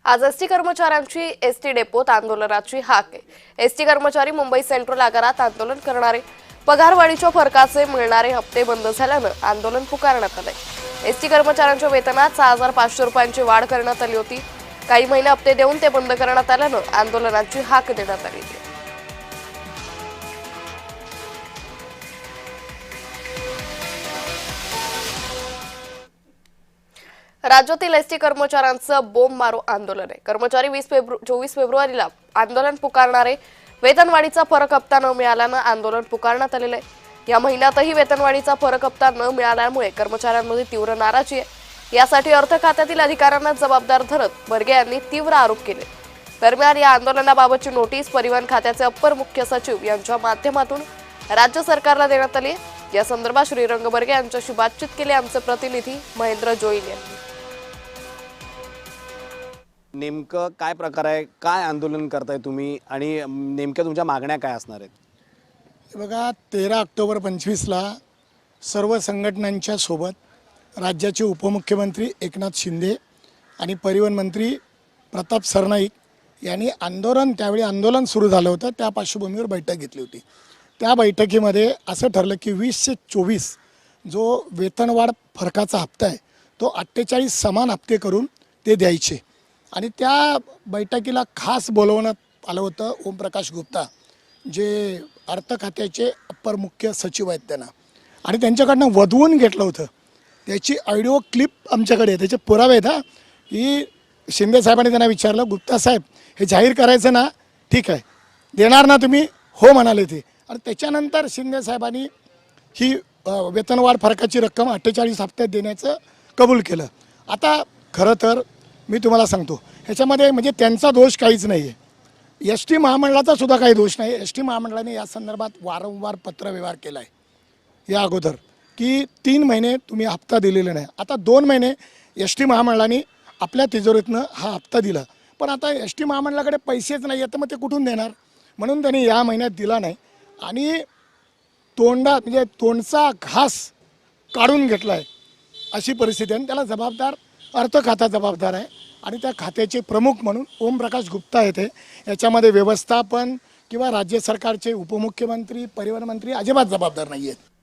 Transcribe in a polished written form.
आज एसटी कर्मचाऱ्यांची एसटी डेपोत आंदोलनाची हाक आहे। एसटी कर्मचारी मुंबई सेंट्रल आगारात आंदोलन करणारे पगारवाढीच्या फरकाचे मिळणारे हप्ते बंद झाल्यानं आंदोलन पुकारण्यात आले। एसटी कर्मचाऱ्यांच्या वेतनात 6,500 रुपयांची वाढ करण्यात आली होती। काही महिने हप्ते देऊन ते बंद करण्यात आल्यानं आंदोलनाची हाक देण्यात आली आहे। राज्यातील एसटी कर्मचाऱ्यांचं बोंब मारो आंदोलन आहे। कर्मचारी 24 फेब्रुवारीला आंदोलन पुकारणारे वेतनवाढीचा फरक हप्ता न मिळाल्यानं आंदोलन पुकारण्यात आलेलं आहे। या महिन्यातही वेतनवाढीचा फरक हप्ता न मिळाल्यामुळे कर्मचाऱ्यांमध्ये तीव्र नाराजी आहे। यासाठी अर्थ खात्यातील अधिकाऱ्यांना जबाबदार धरत बर्गे यांनी तीव्र आरोप केले। दरम्यान या आंदोलनाबाबतची नोटीस परिवहन खात्याचे अप्पर मुख्य सचिव यांच्या माध्यमातून राज्य सरकारला देण्यात आली आहे। या संदर्भात श्रीरंग बर्गे यांच्याशी बातचीत केली आमचे प्रतिनिधी महेंद्र जोईल यांनी। नेमकं काय प्रकार आहे, काय आंदोलन करताय तुम्ही आणि नेमक्या तुमच्या मागण्या काय असणार आहेत? बघा, 13 ऑक्टोबर 25ला सर्व संघटनांच्या सोबत राज्याचे उपमुख्यमंत्री एकनाथ शिंदे आणि परिवहन मंत्री प्रताप सरनाईक यांनी त्यावेळी आंदोलन सुरू झालं होतं, त्या पार्श्वभूमीवर बैठक घेतली होती। त्या बैठकीमध्ये असं ठरलं की 20 ते 24 जो वेतनवाढ फरकाचा हप्ता आहे तो 48 समान हप्ते करून ते द्यायचे। आणि त्या बैठकीला खास बोलवण्यात आलं होतं ओमप्रकाश गुप्ता, जे अर्थ खात्याचे अप्पर मुख्य सचिव आहेत त्यांना, आणि त्यांच्याकडनं वधवून घेतलं होतं। त्याची ऑडिओ क्लिप आमच्याकडे आहे, त्याचे पुरावे आहेत की शिंदे साहेबांनी त्यांना विचारलं, गुप्ता साहेब हे जाहीर करायचं ना, ठीक आहे देणार ना तुम्ही, हो म्हणाले ते। आणि त्याच्यानंतर शिंदे साहेबांनी ही वेतनवाढ फरकाची रक्कम 48 हप्त्यात देण्याचं कबूल केलं। आता खरं तर मी तुम्हाला सांगतो, ह्याच्यामध्ये म्हणजे त्यांचा दोष काहीच नाही आहे, एस टी महामंडळाचा सुद्धा काही दोष नाही। एस टी महामंडळाने या संदर्भात वारंवार पत्रव्यवहार केला आहे या अगोदर की 3 महिने तुम्ही हप्ता दिलेला नाही। आता 2 महिने एस टी महामंडळाने आपल्या तिजोरीतनं हा हप्ता दिला, पण आता एस टी महामंडळाकडे पैसेच नाही आहेत, तर मग ते कुठून देणार? म्हणून त्यांनी या महिन्यात दिला नाही आणि तोंडचा घास काढून घेतला आहे अशी परिस्थिती आहे। त्याला जबाबदार अर्थ खाता जबाबदार आहे आणि त्या खात्याचे प्रमुख म्हणून ओमप्रकाश गुप्ता येते। याच्यामध्ये व्यवस्थापन किंवा राज्य सरकारचे उपमुख्यमंत्री परिवहन मंत्री अजिबात जबाबदार नाही आहेत।